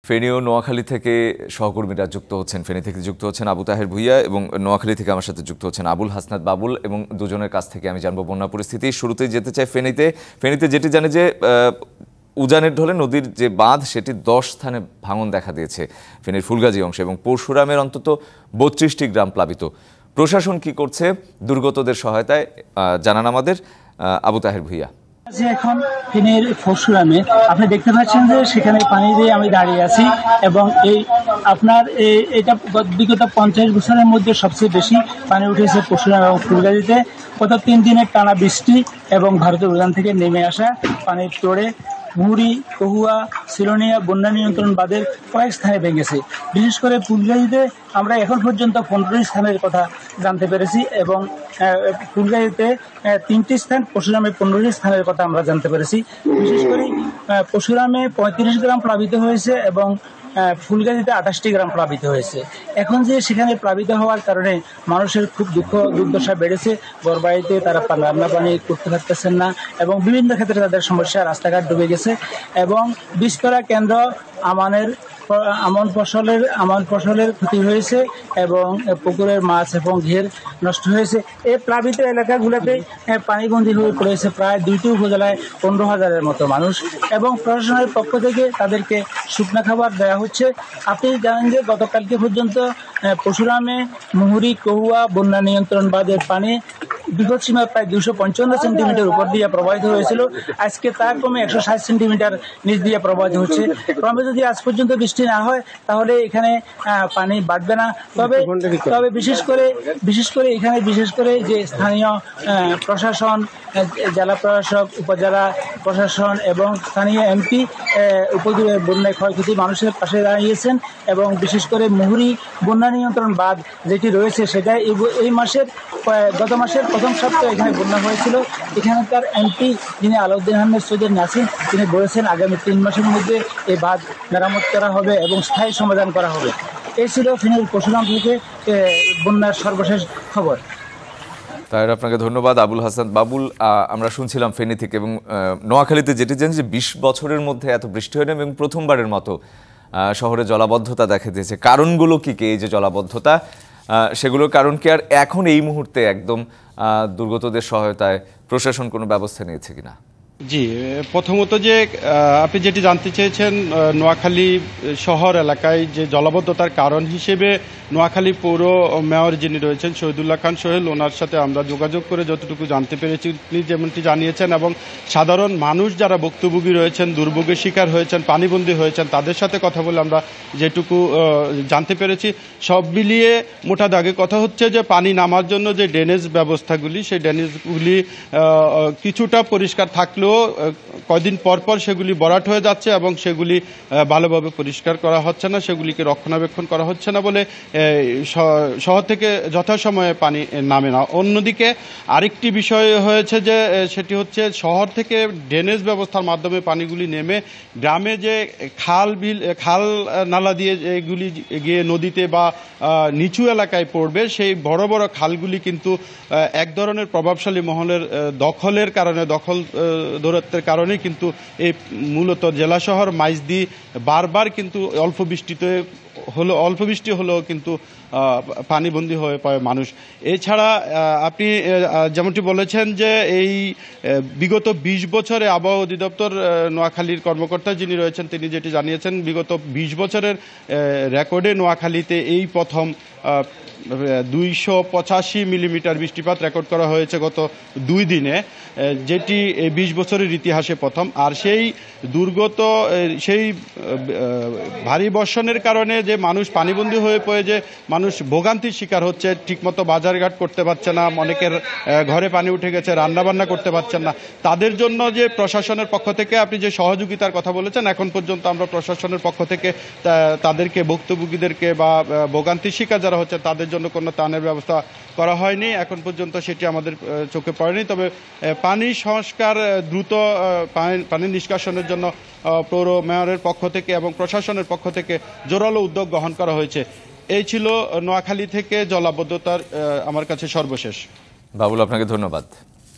ফেনী ও নোয়াখালী থেকে সহকর্মীরা যুক্ত হচ্ছেন। ফেনী থেকে যুক্ত হচ্ছেন আবু তাহের ভুইয়া এবং নোয়াখালী থেকে আমার সাথে যুক্ত হচ্ছেন আবুল হাসনাত বাবুল, এবং দুজনের কাছ থেকে আমি জানবো বন্যা পরিস্থিতি। শুরুতেই যেতে চাই ফেনীতে যেটি জানে যে উজানের ঢলে নদীর যে বাঁধ সেটি 10 স্থানে ভাঙন দেখা দিয়েছে ফেনীর ফুলগাজী অংশে, এবং পরশুরামের অন্তত 32টি গ্রাম প্লাবিত। প্রশাসন কি করছে দুর্গতদের সহায়তায় জানান আমাদের আবু তাহের ভুইয়া। এখন ফেনীর পরশুরামে আপনি দেখতে পাচ্ছেন যে সেখানে পানি দিয়ে আমি দাঁড়িয়ে আছি, এবং এটা বিগত 50 বছরের মধ্যে সবচেয়ে বেশি পানি উঠেছে পরশুরাম এবং ফুলগাজীতে। গত 3 দিনের টানা বৃষ্টি এবং ভারতের উজান থেকে নেমে আসা পানির তোড়ে মুহুরী, কহুয়া, সিলোনিয়া বন্যা নিয়ন্ত্রণ বাঁধের কয়েক স্থানে ভেঙেছে। বিশেষ করে ফুলগাজীতে আমরা এখন পর্যন্ত 15 স্থানের কথা জানতে পেরেছি, এবং ফুলগাজীতে 3টি স্থান, পরশুরামে 15টি স্থানের কথা আমরা জানতে পেরেছি। বিশেষ করে পরশুরামে 35 গ্রাম প্লাবিত হয়েছে এবং ফুলগাজীতে 28টি গ্রাম প্লাবিত হয়েছে। এখন যে সেখানে প্লাবিত হওয়ার কারণে মানুষের খুব দুর্দশা বেড়েছে। ঘরবাড়িতে তারা রান্না পানি করতে পারতেছেন না, এবং বিভিন্ন ক্ষেত্রে তাদের সমস্যা, রাস্তাঘাট ডুবে গেছে, এবং বিস্তরা কেন্দ্র আমন ফসলের ক্ষতি হয়েছে, এবং পুকুরের মাছ এবং ঘের নষ্ট হয়েছে। এই প্লাবিত এলাকাগুলোতে পানিবন্দী হয়ে পড়েছে প্রায় 2টি উপজেলায় 15,000-এর মতো মানুষ, এবং প্রশাসনের পক্ষ থেকে তাদেরকে শুকনা খাবার দেওয়া হচ্ছে। আপনি জানেন যে গতকালকে পর্যন্ত পরশুরামে মুহুরী, কহুয়া বন্যা নিয়ন্ত্রণ বাঁধের পানি বিপদসীমা প্রায় 255 সেন্টিমিটার উপর দিয়ে প্রবাহিত হয়েছিল। আজকে তা কমে 160 সেন্টিমিটার নিচ দিয়ে প্রবাহিত হচ্ছে। ক্রমে যদি আজ পর্যন্ত বৃষ্টি না হয় তাহলে এখানে পানি বাড়বে না। তবে বিশেষ করে যে স্থানীয় প্রশাসন, জেলা প্রশাসক, উপজেলা প্রশাসন এবং স্থানীয় এমপি উপজেলার বন্যায় ক্ষয়ক্ষতি মানুষের পাশে দাঁড়িয়েছেন, এবং বিশেষ করে মুহুরী বন্যা নিয়ন্ত্রণ বাঁধ যেটি রয়েছে সেটা গত মাসের প্রথম সপ্তাহে এখানে বন্যা হয়েছিল। এখানকার এমপি যিনি আলাউদ্দিন আহমেদ সৈয়দের নাসির, তিনি বলেছেন আগামী 3 মাসের মধ্যে এই বাঁধ মেরামত করা হবে এবং স্থায়ী সমাধান করা হবে। এই ছিল ফেনীর পরশুরাম থেকে বন্যার সর্বশেষ খবর। তাই আপনাকে ধন্যবাদ আবুল হাসান বাবুল। আমরা শুনছিলাম ফেনী থেকে, এবং নোয়াখালীতে যেটি জানি যে 20 বছরের মধ্যে এত বৃষ্টি হয়নি, এবং প্রথমবারের মতো শহরে জলাবদ্ধতা দেখা দিয়েছে। কারণগুলো কি এই যে জলাবদ্ধতা, সেগুলোর কারণ কি আর এখন এই মুহূর্তে একদম দুর্গতদের সহায়তায় প্রশাসন কোনো ব্যবস্থা নিয়েছে কিনা? জি, প্রথমত যে আপনি যেটি জানতে চেয়েছেন, নোয়াখালী শহর এলাকায় যে জলাবদ্ধতার কারণ হিসেবে নোয়াখালী পৌর মেয়র যিনি রয়েছেন শহীদুল্লাহ খান সোহেল, ওনার সাথে আমরা যোগাযোগ করে যতটুকু জানতে পেরেছি তিনি যেমনটি জানিয়েছেন, এবং সাধারণ মানুষ যারা ভুক্তভোগী রয়েছেন, দুর্ভোগের শিকার হয়েছেন, পানিবন্দী হয়েছেন, তাদের সাথে কথা বলে আমরা যেটুকু জানতে পেরেছি, সব মিলিয়ে মোটা দাগে কথা হচ্ছে যে পানি নামার জন্য যে ড্রেনেজ ব্যবস্থাগুলি, সেই ড্রেনেজগুলি কিছুটা পরিষ্কার থাকলেও কয়দিন পর পর সেগুলি ভরাট হয়ে যাচ্ছে, এবং সেগুলি ভালোভাবে পরিষ্কার করা হচ্ছে না, সেগুলিকে রক্ষণাবেক্ষণ করা হচ্ছে না বলে শহর থেকে যথাসময়ে পানি নামে না। অন্যদিকে আরেকটি বিষয় হয়েছে যে সেটি হচ্ছে শহর থেকে ড্রেনেজ ব্যবস্থার মাধ্যমে পানিগুলি নেমে গ্রামে যে খাল নালা দিয়ে এগুলি গিয়ে নদীতে বা নিচু এলাকায় পড়বে, সেই বড় বড় খালগুলি কিন্তু এক ধরনের প্রভাবশালী মহলের দখলের কারণে, দখল দৌরাত্বের কারণে কিন্তু এই মূলত জেলা শহর মাইজদি বারবার কিন্তু অল্প বৃষ্টি হলেও কিন্তু পানিবন্দী হয়ে পড়ে মানুষ। এছাড়া আপনি যেমনটি বলেছেন যে এই বিগত 20 বছরে আবহাওয়া অধিদপ্তর নোয়াখালীর কর্মকর্তা যিনি রয়েছেন তিনি যেটি জানিয়েছেন, বিগত 20 বছরের রেকর্ডে নোয়াখালীতে এই প্রথম 285 মিলিমিটার বৃষ্টিপাত রেকর্ড করা হয়েছে গত 2 দিনে, যেটি 20 বছরের ইতিহাসে প্রথম। আর সেই ভারী বর্ষণের কারণে যে মানুষ পানিবন্দী হয়ে পড়ে, যে মানুষ ভোগান্তির শিকার হচ্ছে, ঠিকমতো বাজারঘাট করতে পারছে না, অনেকের ঘরে পানি উঠে গেছে, রান্নাবান্না করতে পারছেন না, তাদের জন্য যে প্রশাসনের পক্ষ থেকে আপনি যে সহযোগিতার কথা বলেছেন, এখন পর্যন্ত আমরা প্রশাসনের পক্ষ থেকে তাদেরকে, ভুক্তভোগীদেরকে বা ভোগান্তির শিকার যারা হচ্ছে তাদের জন্য কোনো ত্রাণের ব্যবস্থা করা হয়নি। এখন পর্যন্ত সেটি আমাদের চোখে পড়েনি। তবে পানি সংস্কার, দ্রুত পানি নিষ্কাশনের জন্য পৌর মেয়রের পক্ষ থেকে এবং প্রশাসনের পক্ষ থেকে জোরালো উদ্যোগ গ্রহণ করা হয়েছে। এই ছিল নোয়াখালী থেকে জলাবদ্ধতার আমার কাছে সর্বশেষ। বাবুল, আপনাকে ধন্যবাদ।